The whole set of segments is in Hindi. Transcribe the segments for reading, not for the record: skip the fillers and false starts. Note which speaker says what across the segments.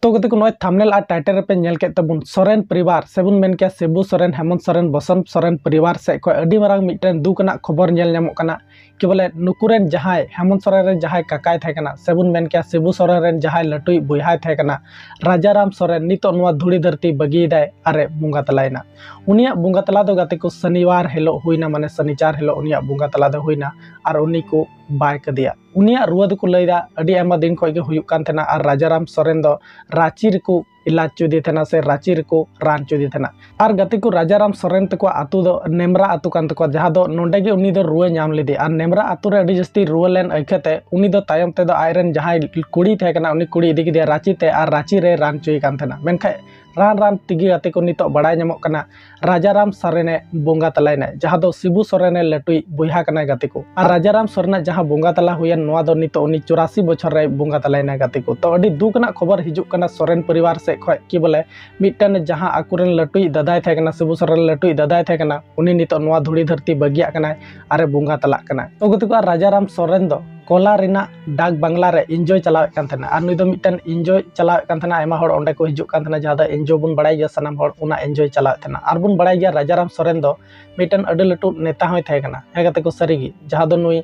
Speaker 1: तो गति को नॉय थंबनेल और टाइटल पे नेल के तबुन सोरेन परिवार सेबुन मेन के शिबू सोरेन हेमंत सोरेन बसंत सोरेन परिवार से को अडी मारांग मिटन दुकना खबर नेल ᱧᱟᱢᱚᱜ ᱠᱟᱱᱟ कि बोले नुकुरेन जहाय हेमंत सोरेन रेन जहाय काकाय थे कना सेबुन मेन के शिबू सोरेन रेन जहाय लटुई बुहाय थे कना राजाराम सोरेन नितो नवा धुड़ी धरती बगी दाय अरे बुंगा तलायना उनिया बुंगा तला दो गति को शनिवार हेलो हुईना माने शनिचार हेलो उनिया बुंगा तला दो हुईना और उनी को बाय कदिया उनिया रुआ को लैदा अडी आमा दिन खय गे हुयुक कान थेना और राजाराम सोरेन दो रांची को इलाज चुदी थेना से रांची को रान चुदी थेना और गति को राजाराम सोरेन तको आतु दो नेमरा आतु कान तको जहां दो नोंडे गे उनी दो रुआ नाम लेदे और नेमरा आतु रे अडी जस्ती रुआ लेन अइखते उनी दो तायम ते दो आयरन जहां कुड़ी थे कना उनी कुड़ी इदी के रांची ते और रांची रे रान चुई कान थेना मेनखाय रान रान तिगी गति को नितो बड़ाय ᱧᱟᱢᱚᱜ कना राजाराम सोरेने बोंगा तलायना जहां दो शिबू सोरेने लटुई बुहा कना गति को और राजाराम सोरेन जहां बोंगा तला हुयन नवा दो नितो उनी 84 बछर रे बोंगा तलायना गति को तो अडी दुकना खबर हिजुक कना सोरेन परिवार से खय कि बोले मिटन जहां आकुरेन लटुई दादाय थे कना शिबू सोरेन लटुई दादाय थे कना उनी नितो नवा धुड़ी धरती बगिया कना अरे बोंगा तला कना तो गति को राजाराम सोरेन दो कोला रिना डाक बांग्ला रे एंजॉय चलावे कान थेना और नुई दो मिटन एंजॉय चलावे कान थेना आयमा होड़ ओंडे को हिजुक कान थेना जहां दो एंजॉय बुन बड़ाय गया सनाम होड़ उना एंजॉय चलावे थेना और बुन बड़ाय गया राजाराम सोरेन दो मिटन अडी लटु नेता होय थे कना हे गते को सरीगी जहां दो नुई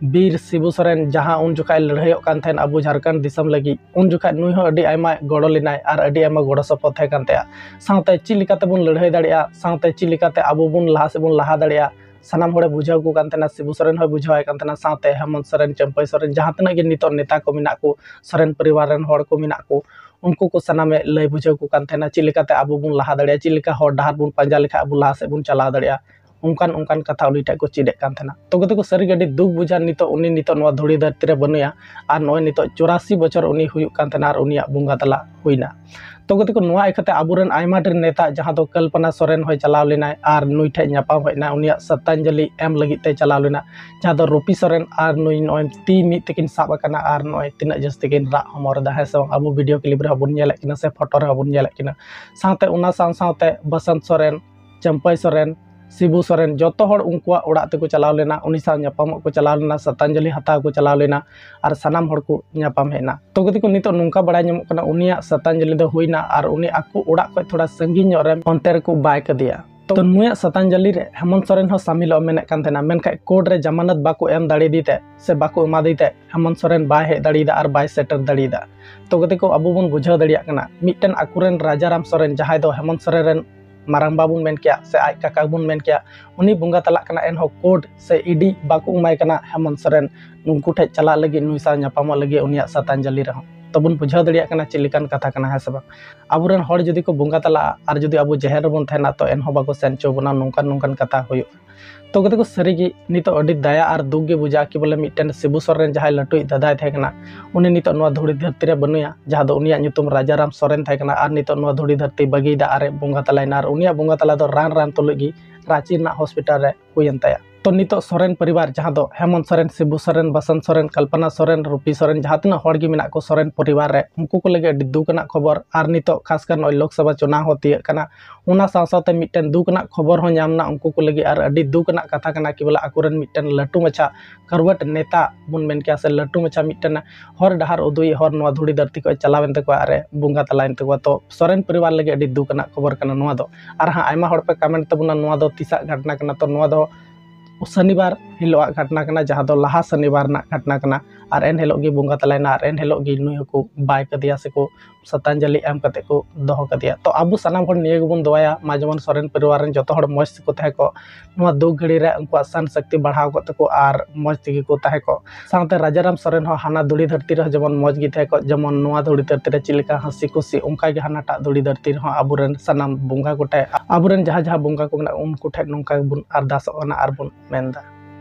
Speaker 1: बीर शिबू सोरेन जहां उन जुखाय लड़ाई कान थेन अबु झारखंड दिसम लगी उन जुखाय नुई हो अडी आयमा गड़ो लिनाय और अडी आयमा गड़ो सपोर्ट थे कान तेया सावते ची लिकाते बुन लड़ाई दाड़िया सावते ची लिकाते अबु बुन लहा से बुन लहा दाड़िया सानाम होड़े बुझाव को कान थेना शिबू सोरेन हो बुझाव कान थेना सावते हेमंत सोरेन चंपई सोरेन जहां तना गे नितो नेता को मिना को सोरेन परिवार रन होड़ को मिना को उनको को सनामे लय बुझाव को कान थेना चिलिकाते अबु बुन लहा दाड़िया चिलिका होड़ डहार बुन पंजा लेखा अबु लहा से बुन चला दाड़िया उनकान कथा उनी टे को चिड़े कान थेना तो गते को सरी गडी दुख बुझा नितो उनी नितो नवा धुड़ी धरती रे बनुया और नय नितो 84 बछर उनी हुयुक कान थेना और उनिया बुंगा तला हुईना तो गते को नवा इखते आबुरन आयमा ढेर नेता जहां दो कल्पना सोरेन होय चलाव लेनाय और नुई ठे न्यापाम होयना उनिया श्रद्धांजलि एम लगी ते चलाव लेना जहां दो रूपी सोरेन और नुई नय ती मी तकिन साब कना और नय तिना जस्ती किन रा हमर दा है सो अबु वीडियो क्लिप रे हबुन नेले किना से फोटो रे हबुन नेले किना साथे उना साथे बसंत सोरेन चंपई सोरेन शिबू सोरेन जोतो हड़ उनकुआ ओड़ा तेको चलाव लेना उनी सा न्यापाम को चलाव लेना श्रद्धांजलि हताव को चलाव लेना और सनाम हड़ को न्यापाम हेना तो गति को नितो नुंका बड़ाय ᱧᱟᱢᱚᱜ कना उनिया श्रद्धांजलि दो हुईना और उनी आकु ओड़ा को थोड़ा संगीन रे अंतर को बाय कदिया तो नुया श्रद्धांजलि रे हेमंत सोरेन हो शामिल मेने कान थेना मेनखाय कोर्ट रे जमानत बाको एम दाड़ी दीते से बाको एमा दीते हेमंत सोरेन बाय हे दाड़ीदा और बाय सेटर दाड़ीदा तो गति को अबु बुन बुझाव दाड़िया कना मिटन आकुरेन राजाराम सोरेन जहाय दो हेमंत सोरेन रेन मारांग बाबुन मेन किया से आई काका बुन मेन किया उनी बुंगा तला कना एन हो कोड से इडी बाको उमाय कना हेमंत सोरेन नुंकु ठे चला लगी नुई सा न्यापाम लगी उनिया श्रद्धांजलि रहो तो बुन बुझाव दड़िया कना चिलिकान कथा कना है सब आबुरन हड़ जदि को बुंगा तला और जदि अबु जहर बुन थेना तो एन हो बाको सेन चो बना नोंकान कथा होयो तो गते को सरीगी नितो अडी दया और दुख गे बुझा कि बोले मिटन शिबू सोरेन जहाय लटुई दादाय थे कना उनी नितो नवा धुड़ी धरती रे बनुया जहां दो उनिया ᱧᱩᱛᱩᱢ राजाराम सोरेन थे कना और नितो नवा धुड़ी धरती बगीदा अरे बुंगा तलायना और उनिया बुंगा तला दो रान तुलगी रांची ना हॉस्पिटल रे हुयन तया तो नितो सोरेन परिवार जहां दो हेमंत सोरेन शिबू सोरेन बसंत सोरेन कल्पना सोरेन रूपी सोरेन जहां तना हड़ गे मिना को सोरेन परिवार रे उनको को लगे अडी दुकना खबर और नितो खासकर नय लोकसभा चुनाव होती कना उना साथे मिटन दुकना खबर हो नामना उनको को लगे और अडी दुकना कथा कना कि बोला आकुरन मिटन लटू मछा करवट नेता बुन मेन किया से लटू मछा मिटन हर डहार उदुई हर नवा धुड़ी धरती को चलावेन तको अरे बुंगा तलाइन तको तो सोरेन परिवार लगे अडी दुकना खबर कना नवा दो और हां आयमा हड़ पे कमेंट तबुना नवा दो तिसा घटना कना तो नवा दो शनिवार हिलोआ घटना कना जहां दो लहा शनिवार ना घटना कना और एन हिलो गी बुंगा तलायना और एन हिलो गी नुई को बाय कदिया से को श्रद्धांजलि एम कते को दोहो कदिया तो अबु सनाम हड़ निये गुबुन दोया मा जमन सोरेन परिवार रन जतो हड़ मौज को तहे को नुआ दुख घड़ी रे उनको सन शक्ति बढ़ाव को तको और मौज तिगी को तहे को साथे राजाराम सोरेन हो हाना धुड़ी धरती रे जमन मौज गी तहे को जमन नुआ धुड़ी धरती रे चिलिका हंसी खुशी उनका गे हानाटा धुड़ी धरती रे हो अबुरन सनाम बुंगा को टे अबुरन जहां बुंगा को उनको ठे नुंका बुन अरदास ओना और बुन मेंदा।